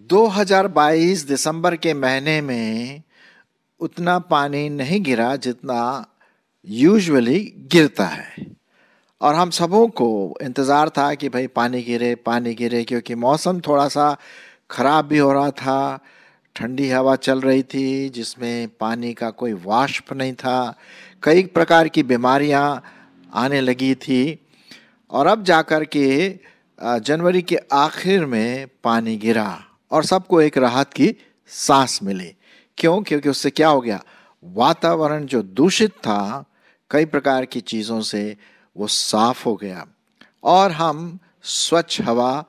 2022 दिसंबर के महीने में उतना पानी नहीं गिरा जितना यूजुअली गिरता है। और हम सबों को इंतज़ार था कि भाई पानी गिरे, क्योंकि मौसम थोड़ा सा ख़राब भी हो रहा था। ठंडी हवा चल रही थी जिसमें पानी का कोई वाष्प नहीं था। कई प्रकार की बीमारियां आने लगी थी। और अब जाकर के जनवरी के आखिर में पानी गिरा और सबको एक राहत की सांस मिली। क्यों? क्योंकि उससे क्या हो गया, वातावरण जो दूषित था कई प्रकार की चीज़ों से वो साफ हो गया और हम स्वच्छ हवा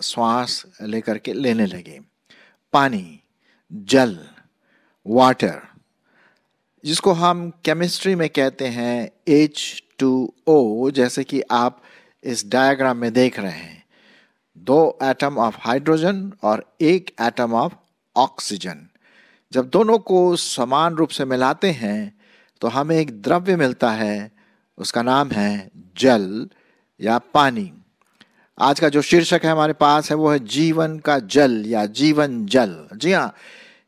श्वास लेकर के लेने लगे। पानी, जल, वाटर, जिसको हम केमिस्ट्री में कहते हैं H2O, जैसे कि आप इस डायग्राम में देख रहे हैं। 2 एटम ऑफ हाइड्रोजन और 1 एटम ऑफ ऑक्सीजन। जब दोनों को समान रूप से मिलाते हैं तो हमें एक द्रव्य मिलता है, उसका नाम है जल या पानी। आज का जो शीर्षक है हमारे पास है वो है जीवन का जल या जीवन जल। जी हाँ,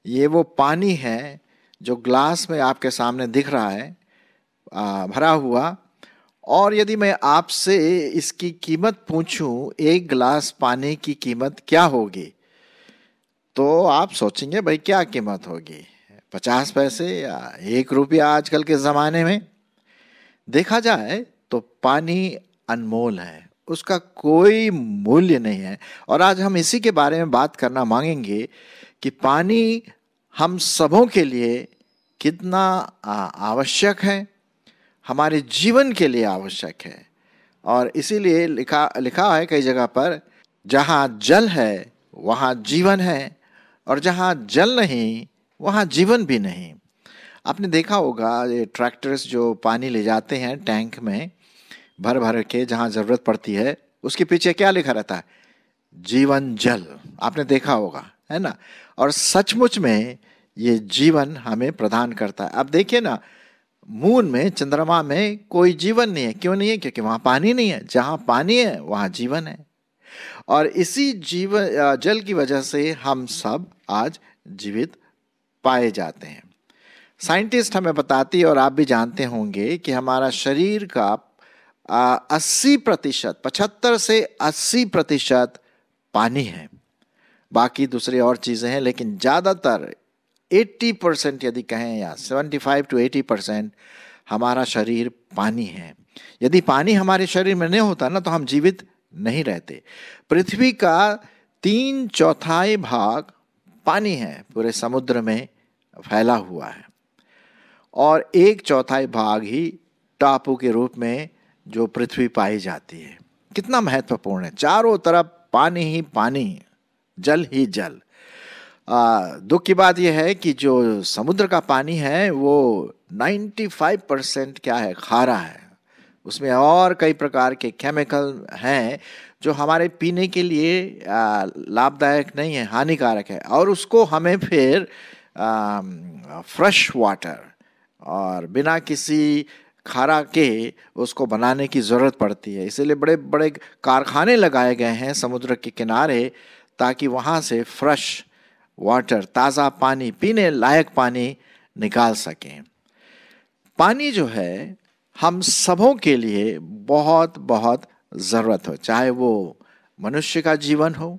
ये वो पानी है जो ग्लास में आपके सामने दिख रहा है भरा हुआ। और यदि मैं आपसे इसकी कीमत पूछूं, एक गिलास पानी की कीमत क्या होगी, तो आप सोचेंगे भाई क्या कीमत होगी, 50 पैसे या 1 रुपया। आजकल के ज़माने में देखा जाए तो पानी अनमोल है, उसका कोई मूल्य नहीं है। और आज हम इसी के बारे में बात करना मांगेंगे कि पानी हम सबों के लिए कितना आवश्यक है, हमारे जीवन के लिए आवश्यक है। और इसीलिए लिखा है कई जगह पर, जहाँ जल है वहाँ जीवन है और जहाँ जल नहीं वहाँ जीवन भी नहीं। आपने देखा होगा ये ट्रैक्टर्स जो पानी ले जाते हैं टैंक में भर भर के, जहाँ ज़रूरत पड़ती है उसके पीछे क्या लिखा रहता है, जीवन जल। आपने देखा होगा, है ना। और सचमुच में ये जीवन हमें प्रदान करता है। अब देखिए ना, मून में, चंद्रमा में कोई जीवन नहीं है। क्यों नहीं है? क्योंकि वहाँ पानी नहीं है। जहाँ पानी है वहाँ जीवन है। और इसी जीवन जल की वजह से हम सब आज जीवित पाए जाते हैं। साइंटिस्ट हमें बताती है और आप भी जानते होंगे कि हमारा शरीर का 80%, 75 से 80% पानी है। बाकी दूसरी और चीज़ें हैं, लेकिन ज़्यादातर 80% यदि कहें या 75 to 80% हमारा शरीर पानी है। यदि पानी हमारे शरीर में नहीं होता ना तो हम जीवित नहीं रहते। पृथ्वी का 3/4 भाग पानी है, पूरे समुद्र में फैला हुआ है। और 1/4 भाग ही टापू के रूप में जो पृथ्वी पाई जाती है। कितना महत्वपूर्ण है, चारों तरफ पानी ही पानी, जल ही जल। दुख की बात यह है कि जो समुद्र का पानी है वो 95% क्या है, खारा है। उसमें और कई प्रकार के केमिकल हैं जो हमारे पीने के लिए लाभदायक नहीं है, हानिकारक है। और उसको हमें फिर फ्रेश वाटर और बिना किसी खारा के उसको बनाने की ज़रूरत पड़ती है। इसीलिए बड़े बड़े कारखाने लगाए गए हैं समुद्र के किनारे, ताकि वहाँ से फ्रेश वाटर, ताज़ा पानी, पीने लायक पानी निकाल सकें। पानी जो है हम सबों के लिए बहुत बहुत ज़रूरत हो, चाहे वो मनुष्य का जीवन हो,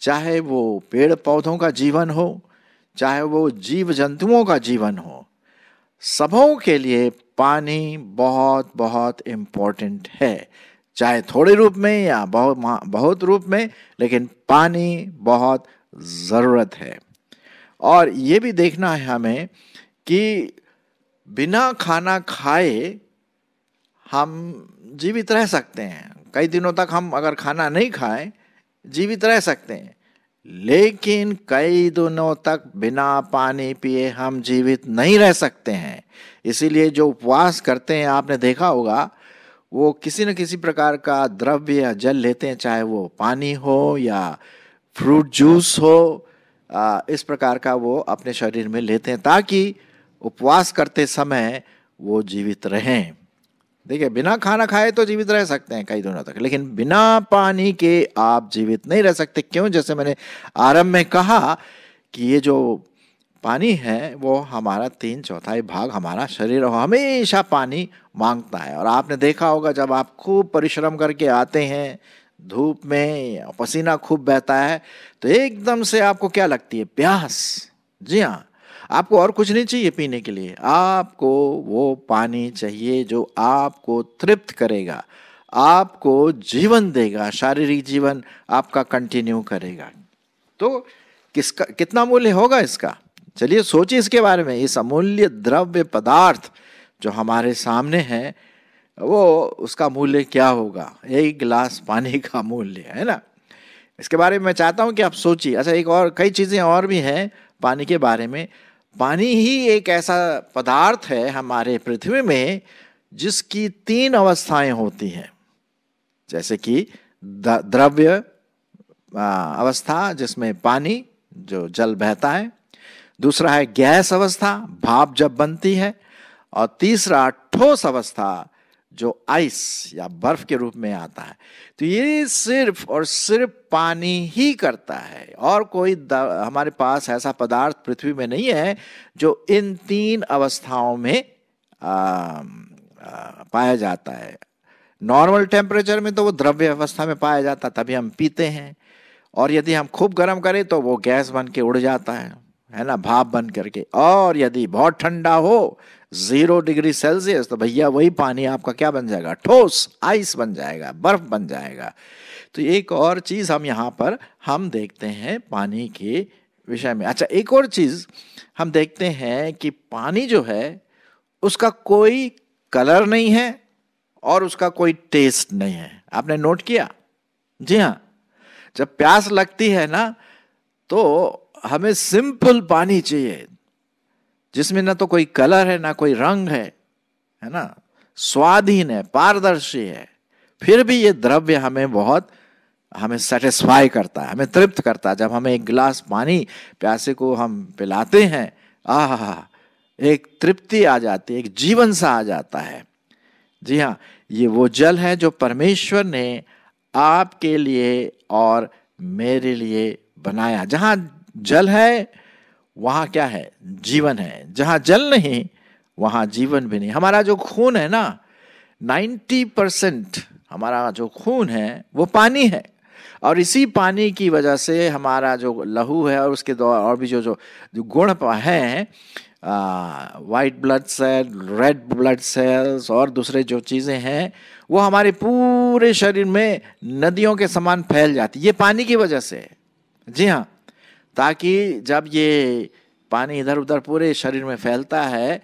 चाहे वो पेड़ पौधों का जीवन हो, चाहे वो जीव जंतुओं का जीवन हो। सबों के लिए पानी बहुत बहुत इम्पोर्टेंट है, चाहे थोड़े रूप में या बहुत रूप में, लेकिन पानी बहुत ज़रूरत है। और ये भी देखना है हमें कि बिना खाना खाए हम जीवित रह सकते हैं। कई दिनों तक हम अगर खाना नहीं खाएं जीवित रह सकते हैं, लेकिन कई दिनों तक बिना पानी पिए हम जीवित नहीं रह सकते हैं। इसीलिए जो उपवास करते हैं, आपने देखा होगा, वो किसी न किसी प्रकार का द्रव्य या जल लेते हैं, चाहे वो पानी हो या फ्रूट जूस हो। इस प्रकार का वो अपने शरीर में लेते हैं ताकि उपवास करते समय वो जीवित रहें। देखिए, बिना खाना खाए तो जीवित रह सकते हैं कई दिनों तक, लेकिन बिना पानी के आप जीवित नहीं रह सकते। क्यों? जैसे मैंने आरंभ में कहा कि ये जो पानी है वो हमारा 3/4 भाग हमारा शरीर हमेशा पानी मांगता है। और आपने देखा होगा जब आप खूब परिश्रम करके आते हैं धूप में, पसीना खूब बहता है, तो एकदम से आपको क्या लगती है? प्यास। जी हाँ, आपको और कुछ नहीं चाहिए पीने के लिए, आपको वो पानी चाहिए जो आपको तृप्त करेगा, आपको जीवन देगा, शारीरिक जीवन आपका कंटिन्यू करेगा। तो किसका कितना मूल्य होगा इसका? चलिए सोचिए इसके बारे में। इस अमूल्य द्रव्य पदार्थ जो हमारे सामने है, वो उसका मूल्य क्या होगा? एक गिलास पानी का मूल्य, है ना। इसके बारे में मैं चाहता हूं कि आप सोचिए। अच्छा, एक और कई चीजें और भी हैं पानी के बारे में। पानी ही एक ऐसा पदार्थ है हमारे पृथ्वी में जिसकी 3 अवस्थाएं होती हैं। जैसे कि द्रव्य अवस्था, जिसमें पानी जो जल बहता है। दूसरा है गैस अवस्था, भाप जब बनती है। और तीसरा ठोस अवस्था, जो आइस या बर्फ के रूप में आता है। तो ये सिर्फ और सिर्फ पानी ही करता है, और कोई हमारे पास ऐसा पदार्थ पृथ्वी में नहीं है जो इन 3 अवस्थाओं में पाया जाता है। नॉर्मल टेम्परेचर में तो वो द्रव्य अवस्था में पाया जाता, तभी हम पीते हैं। और यदि हम खूब गर्म करें तो वो गैस बन के उड़ जाता है ना, भाप बन करके। और यदि बहुत ठंडा हो 0 डिग्री सेल्सियस, तो भैया वही पानी आपका क्या बन जाएगा? ठोस आइस बन जाएगा, बर्फ बन जाएगा। तो एक और चीज हम यहाँ पर हम देखते हैं पानी के विषय में। अच्छा, एक और चीज हम देखते हैं कि पानी जो है उसका कोई कलर नहीं है और उसका कोई टेस्ट नहीं है। आपने नोट किया? जी हाँ, जब प्यास लगती है ना, तो हमें सिंपल पानी चाहिए जिसमें ना तो कोई कलर है ना कोई रंग है ना, स्वादहीन है, पारदर्शी है। फिर भी ये द्रव्य हमें सेटिस्फाई करता है, हमें तृप्त करता है। जब हमें एक गिलास पानी प्यासे को हम पिलाते हैं, आहा, एक तृप्ति आ जाती है, एक जीवन सा आ जाता है। जी हाँ, ये वो जल है जो परमेश्वर ने आपके लिए और मेरे लिए बनाया। जहां जल है वहां क्या है? जीवन है। जहां जल नहीं वहां जीवन भी नहीं। हमारा जो खून है ना, 90% हमारा जो खून है वो पानी है। और इसी पानी की वजह से हमारा जो लहू है और उसके और भी जो गुण हैं, white blood cell, red blood cells और दूसरे जो चीजें हैं, वो हमारे पूरे शरीर में नदियों के समान फैल जाती, ये पानी की वजह से। जी हाँ, ताकि जब ये पानी इधर उधर पूरे शरीर में फैलता है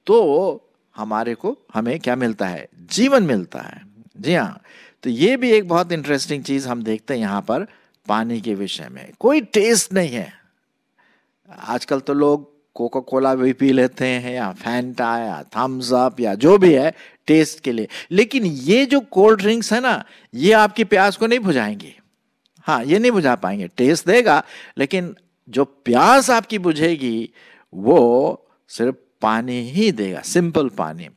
तो हमें क्या मिलता है? जीवन मिलता है। जी हाँ, तो ये भी एक बहुत इंटरेस्टिंग चीज हम देखते हैं यहाँ पर पानी के विषय में। कोई टेस्ट नहीं है। आजकल तो लोग कोका कोला भी पी लेते हैं, या फैंटा या थम्स अप या जो भी है टेस्ट के लिए, लेकिन ये जो कोल्ड ड्रिंक्स है ना, ये आपकी प्यास को नहीं बुझाएंगे। हाँ, ये नहीं बुझा पाएंगे, टेस्ट देगा, लेकिन जो प्यास आपकी बुझेगी वो सिर्फ पानी ही देगा, सिंपल पानी।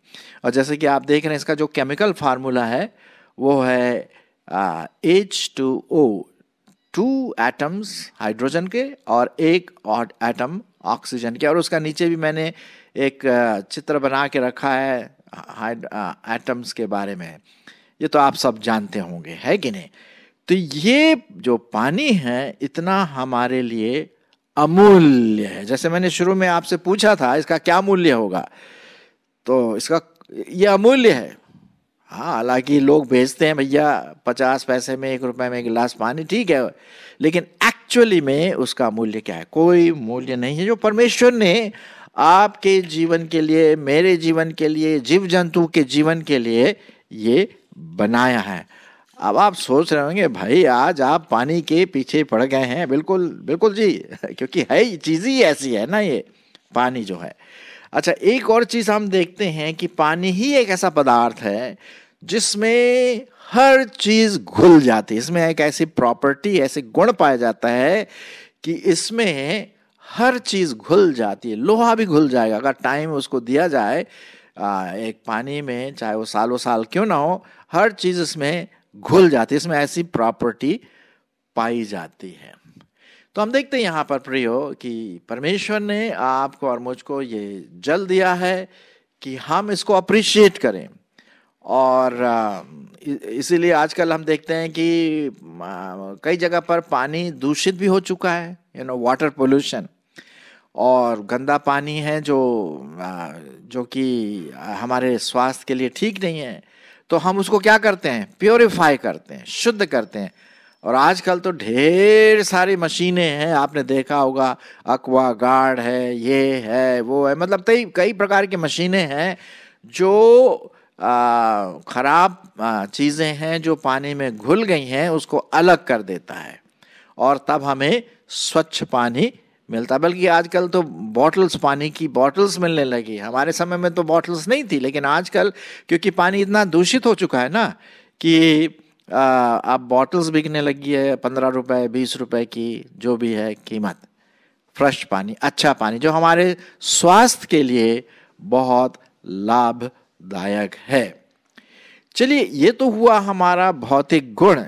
और जैसे कि आप देख रहे हैं, इसका जो केमिकल फार्मूला है वो है H2O, 2 एटम्स हाइड्रोजन के और 1 एटम ऑक्सीजन के। और उसका नीचे भी मैंने एक चित्र बना के रखा है एटम्स के बारे में। ये तो आप सब जानते होंगे, है कि नहीं? तो ये जो पानी है इतना हमारे लिए अमूल्य है। जैसे मैंने शुरू में आपसे पूछा था इसका क्या मूल्य होगा, तो इसका ये अमूल्य है। हाँ, हालांकि लोग बेचते हैं भैया 50 पैसे में, 1 रुपए में 1 गिलास पानी, ठीक है, लेकिन एक्चुअली में उसका मूल्य क्या है? कोई मूल्य नहीं है। जो परमेश्वर ने आपके जीवन के लिए, मेरे जीवन के लिए, जीव जंतु के जीवन के लिए ये बनाया है। अब आप सोच रहे होंगे भाई आज आप पानी के पीछे पड़ गए हैं। बिल्कुल बिल्कुल जी, क्योंकि है चीज ही ऐसी है ना ये पानी जो है। अच्छा, एक और चीज हम देखते हैं कि पानी ही एक ऐसा पदार्थ है जिसमें हर चीज घुल जाती है। इसमें एक ऐसी प्रॉपर्टी, ऐसे गुण पाया जाता है कि इसमें हर चीज घुल जाती है। लोहा भी घुल जाएगा अगर टाइम उसको दिया जाए। एक पानी में, चाहे वो सालों साल क्यों ना हो, हर चीज इसमें घुल जाती है, इसमें ऐसी प्रॉपर्टी पाई जाती है। तो हम देखते हैं यहाँ पर प्रियो कि परमेश्वर ने आपको और मुझको ये जल दिया है कि हम इसको अप्रिशिएट करें। और इसीलिए आजकल हम देखते हैं कि कई जगह पर पानी दूषित भी हो चुका है, वाटर पोल्यूशन, और गंदा पानी है जो कि हमारे स्वास्थ्य के लिए ठीक नहीं है। तो हम उसको क्या करते हैं, प्योरीफाई करते हैं, शुद्ध करते हैं। और आजकल तो ढेर सारी मशीनें हैं, आपने देखा होगा, एक्वा गार्ड है, ये है, वो है, मतलब कई प्रकार की मशीनें हैं जो खराब चीजें हैं जो पानी में घुल गई हैं उसको अलग कर देता है, और तब हमें स्वच्छ पानी मिलता है। बल्कि आजकल तो बॉटल्स, पानी की बॉटल्स मिलने लगी। हमारे समय में तो बॉटल्स नहीं थी, लेकिन आजकल क्योंकि पानी इतना दूषित हो चुका है ना कि अब बॉटल्स बिकने लगी है, 15 रुपए 20 रुपए की जो भी है कीमत। फ्रेश पानी, अच्छा पानी जो हमारे स्वास्थ्य के लिए बहुत लाभदायक है। चलिए, ये तो हुआ हमारा भौतिक गुण,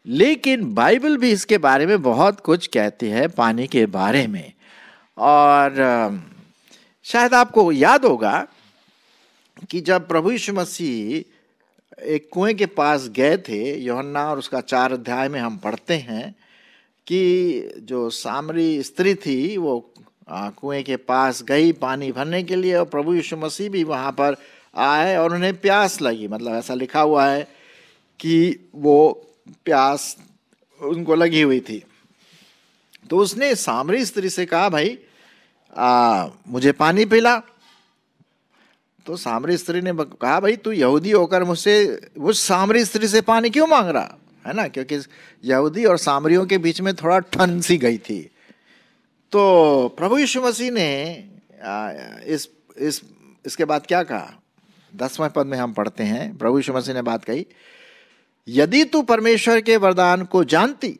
लेकिन बाइबल भी इसके बारे में बहुत कुछ कहती है, पानी के बारे में। और शायद आपको याद होगा कि जब प्रभु यीशु मसीह एक कुएं के पास गए थे, यूहन्ना और उसका 4 अध्याय में हम पढ़ते हैं कि जो सामरी स्त्री थी वो कुएं के पास गई पानी भरने के लिए, और प्रभु यीशु मसीह भी वहां पर आए और उन्हें प्यास लगी। मतलब ऐसा लिखा हुआ है कि वो प्यास उनको लगी हुई थी। तो उसने सामरी स्त्री से कहा, भाई मुझे पानी पिला। तो सामरी स्त्री ने कहा, भाई तू यहूदी होकर मुझसे, वो सामरी स्त्री से पानी क्यों मांग रहा है ना, क्योंकि यहूदी और सामरियों के बीच में थोड़ा ठन सी गई थी। तो प्रभु यीशु मसीह ने इसके बाद क्या कहा, 10वें पद में हम पढ़ते हैं, प्रभु यीशु मसीह ने बात कही, यदि तू परमेश्वर के वरदान को जानती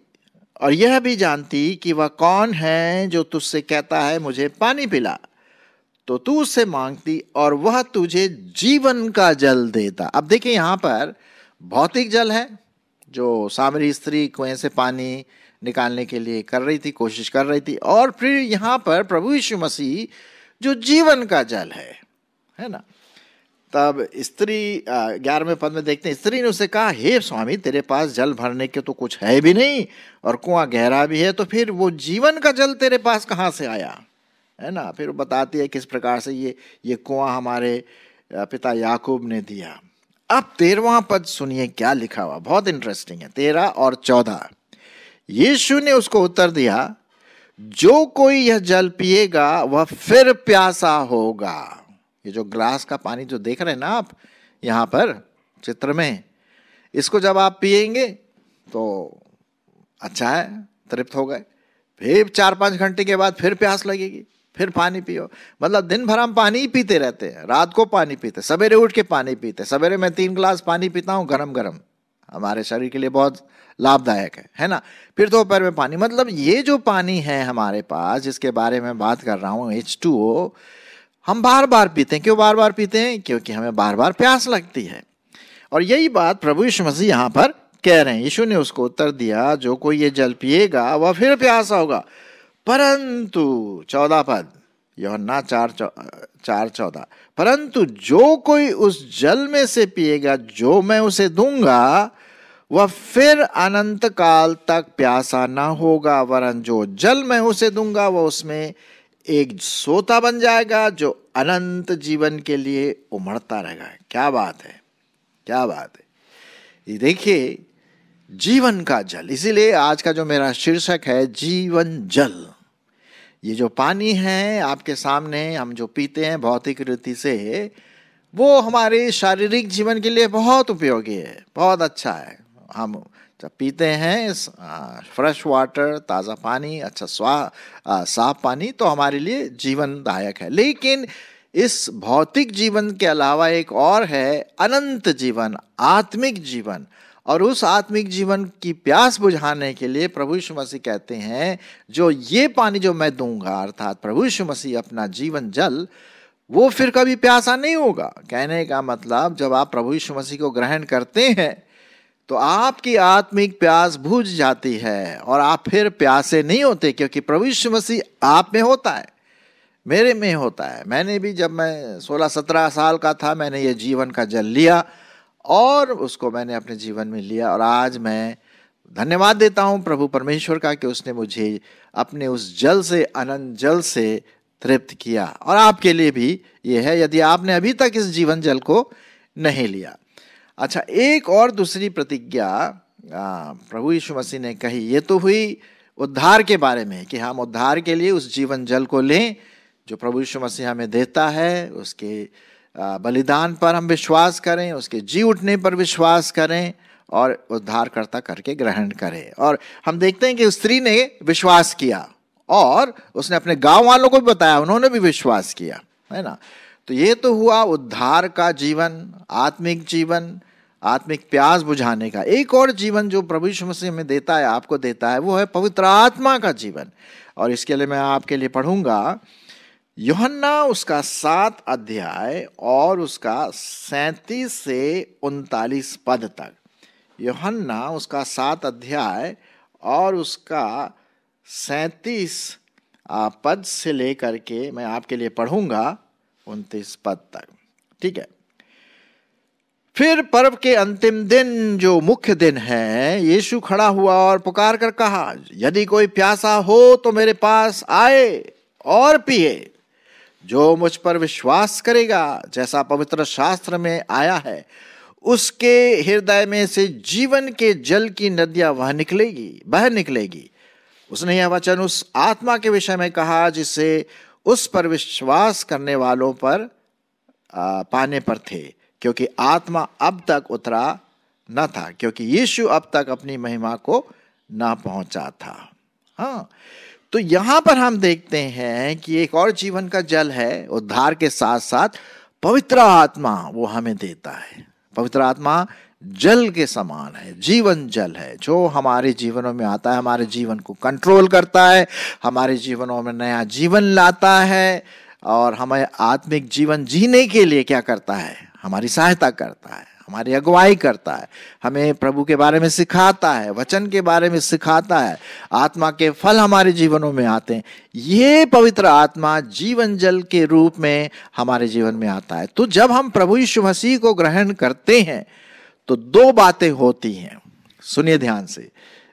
और यह भी जानती कि वह कौन है जो तुझसे कहता है मुझे पानी पिला, तो तू उससे मांगती और वह तुझे जीवन का जल देता। अब देखिए, यहां पर भौतिक जल है जो सामरी स्त्री कुएं से पानी निकालने के लिए कर रही थी, कोशिश कर रही थी, और फिर यहां पर प्रभु यीशु मसीह जो जीवन का जल है ना। तब स्त्री 11वें पद में देखते हैं, स्त्री ने उससे कहा, हे स्वामी, तेरे पास जल भरने के तो कुछ है भी नहीं और कुआं गहरा भी है, तो फिर वो जीवन का जल तेरे पास कहाँ से आया, है ना। फिर बताती है किस प्रकार से ये कुआं हमारे पिता याकूब ने दिया। अब 13वां पद सुनिए क्या लिखा हुआ, बहुत इंटरेस्टिंग है, 13 और 14। यीशु ने उसको उत्तर दिया, जो कोई यह जल पिएगा वह फिर प्यासा होगा। ये जो ग्लास का पानी जो देख रहे हैं ना आप यहाँ पर चित्र में, इसको जब आप पिएंगे तो अच्छा है, तृप्त हो गए, फिर 4-5 घंटे के बाद फिर प्यास लगेगी, फिर पानी पियो। मतलब दिन भर हम पानी ही पीते रहते हैं, रात को पानी पीते, सवेरे उठ के पानी पीते। सवेरे मैं 3 गिलास पानी पीता हूँ गरम गरम, हमारे शरीर के लिए बहुत लाभदायक है ना। फिर दोपहर में पानी, मतलब ये जो पानी है हमारे पास जिसके बारे में बात कर रहा हूँ, H2O, हम बार बार पीते हैं। क्यों बार बार पीते हैं? क्योंकि हमें बार बार प्यास लगती है। और यही बात प्रभु यीशु मसीह यहाँ पर कह रहे हैं। यीशु ने उसको उत्तर दिया, जो कोई ये जल पिएगा वह फिर प्यासा होगा, परंतु 14 पद, यूहन्ना 4:14, परंतु जो कोई उस जल में से पिएगा जो मैं उसे दूंगा वह फिर अनंत काल तक प्यासा ना होगा, वरन जो जल मैं उसे दूंगा वह उसमें एक सोता बन जाएगा जो अनंत जीवन के लिए उमड़ता रहेगा। क्या बात है, क्या बात है। ये देखिए, जीवन का जल, इसीलिए आज का जो मेरा शीर्षक है जीवन जल। ये जो पानी है आपके सामने हम जो पीते हैं भौतिक रीति से, वो हमारे शारीरिक जीवन के लिए बहुत उपयोगी है, बहुत अच्छा है। हम जब पीते हैं फ्रेश वाटर, ताज़ा पानी, अच्छा साफ पानी, तो हमारे लिए जीवनदायक है। लेकिन इस भौतिक जीवन के अलावा एक और है, अनंत जीवन, आत्मिक जीवन। और उस आत्मिक जीवन की प्यास बुझाने के लिए प्रभु यीशु मसीह कहते हैं, जो ये पानी जो मैं दूंगा, अर्थात प्रभु यीशु मसीह अपना जीवन जल वो फिर कभी प्यासा नहीं होगा। कहने का मतलब जब आप प्रभु यीशु मसीह को ग्रहण करते हैं तो आपकी आत्मिक प्यास बुझ जाती है और आप फिर प्यासे नहीं होते, क्योंकि प्रभु यीशु मसीह आप में होता है, मेरे में होता है। मैंने भी जब मैं 16-17 साल का था, मैंने ये जीवन का जल लिया और उसको मैंने अपने जीवन में लिया, और आज मैं धन्यवाद देता हूँ प्रभु परमेश्वर का कि उसने मुझे अपने उस जल से, अनंत जल से तृप्त किया। और आपके लिए भी ये है, यदि आपने अभी तक इस जीवन जल को नहीं लिया। अच्छा, एक और दूसरी प्रतिज्ञा प्रभु यीशु मसीह ने कही। ये तो हुई उद्धार के बारे में कि हम उद्धार के लिए उस जीवन जल को लें जो प्रभु यीशु मसीह हमें देता है, उसके बलिदान पर हम विश्वास करें, उसके जी उठने पर विश्वास करें और उद्धारकर्ता करके ग्रहण करें। और हम देखते हैं कि उस स्त्री ने विश्वास किया और उसने अपने गांव वालों को भी बताया, उन्होंने भी विश्वास किया, है ना। तो ये तो हुआ उद्धार का जीवन, आत्मिक जीवन, आत्मिक प्यास बुझाने का। एक और जीवन जो प्रभु यीशु मसीह हमें देता है, आपको देता है, वो है पवित्र आत्मा का जीवन। और इसके लिए मैं आपके लिए पढ़ूंगा यूहन्ना उसका 7 अध्याय और उसका 37 से 39 पद तक। यूहन्ना उसका 7 अध्याय और उसका 37 पद से लेकर के मैं आपके लिए पढ़ूंगा 29 पद तक, ठीक है। फिर पर्व के अंतिम दिन, जो मुख्य दिन है, यीशु खड़ा हुआ और पुकार कर कहा, यदि कोई प्यासा हो तो मेरे पास आए और पिए। जो मुझ पर विश्वास करेगा, जैसा पवित्र शास्त्र में आया है, उसके हृदय में से जीवन के जल की नदियां बह निकलेगी। उसने यह वचन उस आत्मा के विषय में कहा जिसे उस पर विश्वास करने वालों पर पाने पर थे, क्योंकि आत्मा अब तक उतरा न था, क्योंकि यीशु अब तक अपनी महिमा को ना पहुंचा था। हाँ, तो यहां पर हम देखते हैं कि एक और जीवन का जल है, उद्धार के साथ साथ पवित्र आत्मा वो हमें देता है। पवित्र आत्मा जल के समान है, जीवन जल है, जो हमारे जीवनों में आता है, हमारे जीवन को कंट्रोल करता है, हमारे जीवनों में नया जीवन लाता है और हमें आत्मिक जीवन जीने के लिए क्या करता है, हमारी सहायता करता है, हमारी अगुवाई करता है, हमें प्रभु के बारे में सिखाता है, वचन के बारे में सिखाता है, आत्मा के फल हमारे जीवनों में आते हैं। ये पवित्र आत्मा जीवन जल के रूप में हमारे जीवन में आता है। तो जब हम प्रभु यीशु मसीह को ग्रहण करते हैं तो 2 बातें होती हैं, सुनिए ध्यान से।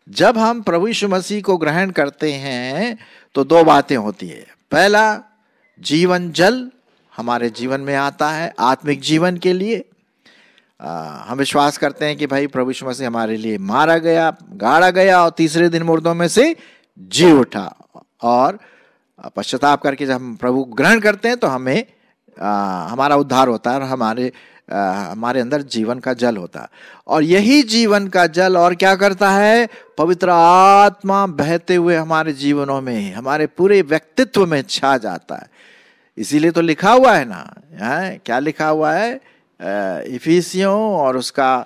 जब हम प्रभु यीशु मसीह को ग्रहण करते हैं तो 2 बातें होती है। पहला, जीवन जल हमारे जीवन में आता है आत्मिक जीवन के लिए। हम विश्वास करते हैं कि भाई प्रभु यीशु मसीह हमारे लिए मारा गया, गाड़ा गया और तीसरे दिन मुर्दों में से जी उठा। और पश्चाताप करके जब हम प्रभु को ग्रहण करते हैं तो हमें हमारा उद्धार होता है और हमारे अंदर जीवन का जल होता है। और यही जीवन का जल और क्या करता है, पवित्र आत्मा बहते हुए हमारे जीवनों में, हमारे पूरे व्यक्तित्व में छा जाता है। इसीलिए तो लिखा हुआ है ना, क्या लिखा हुआ है, इफिसियों और उसका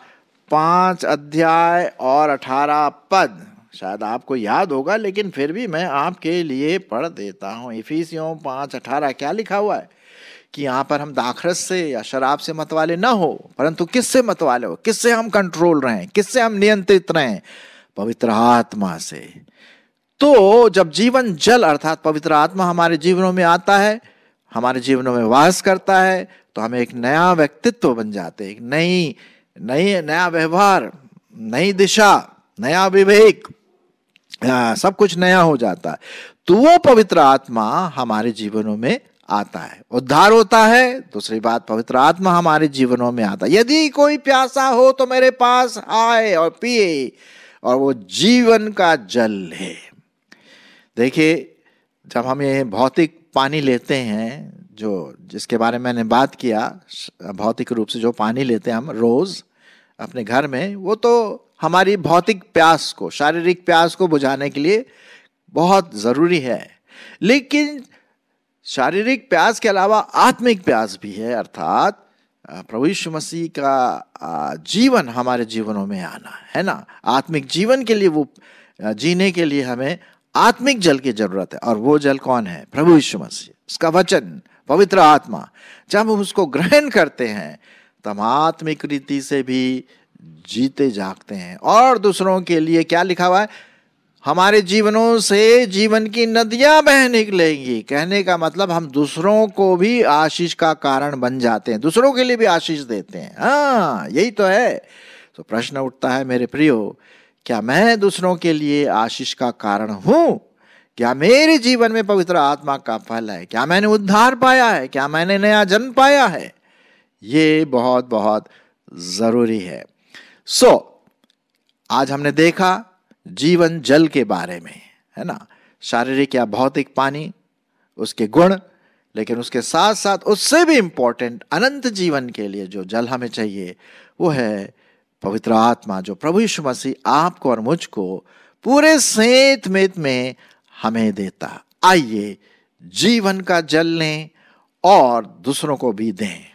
5 अध्याय और 18 पद, शायद आपको याद होगा लेकिन फिर भी मैं आपके लिए पढ़ देता हूँ। इफिसियों 5:18 क्या लिखा हुआ है कि यहाँ पर हम दाखरस से या शराब से मतवाले ना हो, परंतु किससे मतवाले हो, किससे हम कंट्रोल रहें, किससे हम नियंत्रित रहें, पवित्र आत्मा से। तो जब जीवन जल अर्थात पवित्र आत्मा हमारे जीवनों में आता है, हमारे जीवनों में वास करता है, तो हमें एक नया व्यक्तित्व बन जाते हैं, एक नया व्यवहार, नई दिशा, नया विवेक, सब कुछ नया हो जाता है। तो वो पवित्र आत्मा हमारे जीवनों में आता है, उद्धार होता है। दूसरी बात, पवित्र आत्मा हमारे जीवनों में आता है। यदि कोई प्यासा हो तो मेरे पास आए और पिए, और वो जीवन का जल है। देखिए, जब हम ये भौतिक पानी लेते हैं, जिसके बारे में मैंने बात किया, भौतिक रूप से जो पानी लेते हैं हम रोज अपने घर में, वो तो हमारी भौतिक प्यास को, शारीरिक प्यास को बुझाने के लिए बहुत जरूरी है। लेकिन शारीरिक प्यास के अलावा आत्मिक प्यास भी है, अर्थात प्रभु यीशु मसीह का जीवन हमारे जीवनों में आना है ना। आत्मिक जीवन के लिए, वो जीने के लिए हमें आत्मिक जल की जरूरत है। और वो जल कौन है? प्रभु यीशु मसीह, उसका वचन, पवित्र आत्मा। जब हम उसको ग्रहण करते हैं तब आत्मिक रीति से भी जीते जागते हैं। और दूसरों के लिए क्या लिखा हुआ है, हमारे जीवनों से जीवन की नदियां बह निकलेंगी। कहने का मतलब हम दूसरों को भी आशीष का कारण बन जाते हैं, दूसरों के लिए भी आशीष देते हैं। हाँ, यही तो है। तो प्रश्न उठता है मेरे प्रियो, क्या मैं दूसरों के लिए आशीष का कारण हूं? क्या मेरे जीवन में पवित्र आत्मा का फल है? क्या मैंने उद्धार पाया है? क्या मैंने नया जन्म पाया है? ये बहुत बहुत जरूरी है। आज हमने देखा जीवन जल के बारे में, है ना, शारीरिक या भौतिक पानी, उसके गुण, लेकिन उसके साथ साथ उससे भी इंपॉर्टेंट अनंत जीवन के लिए जो जल हमें चाहिए वो है पवित्र आत्मा, जो प्रभु यीशु मसीह आपको और मुझको पूरे सेंत मेत में हमें देता। आइए जीवन का जल लें और दूसरों को भी दें।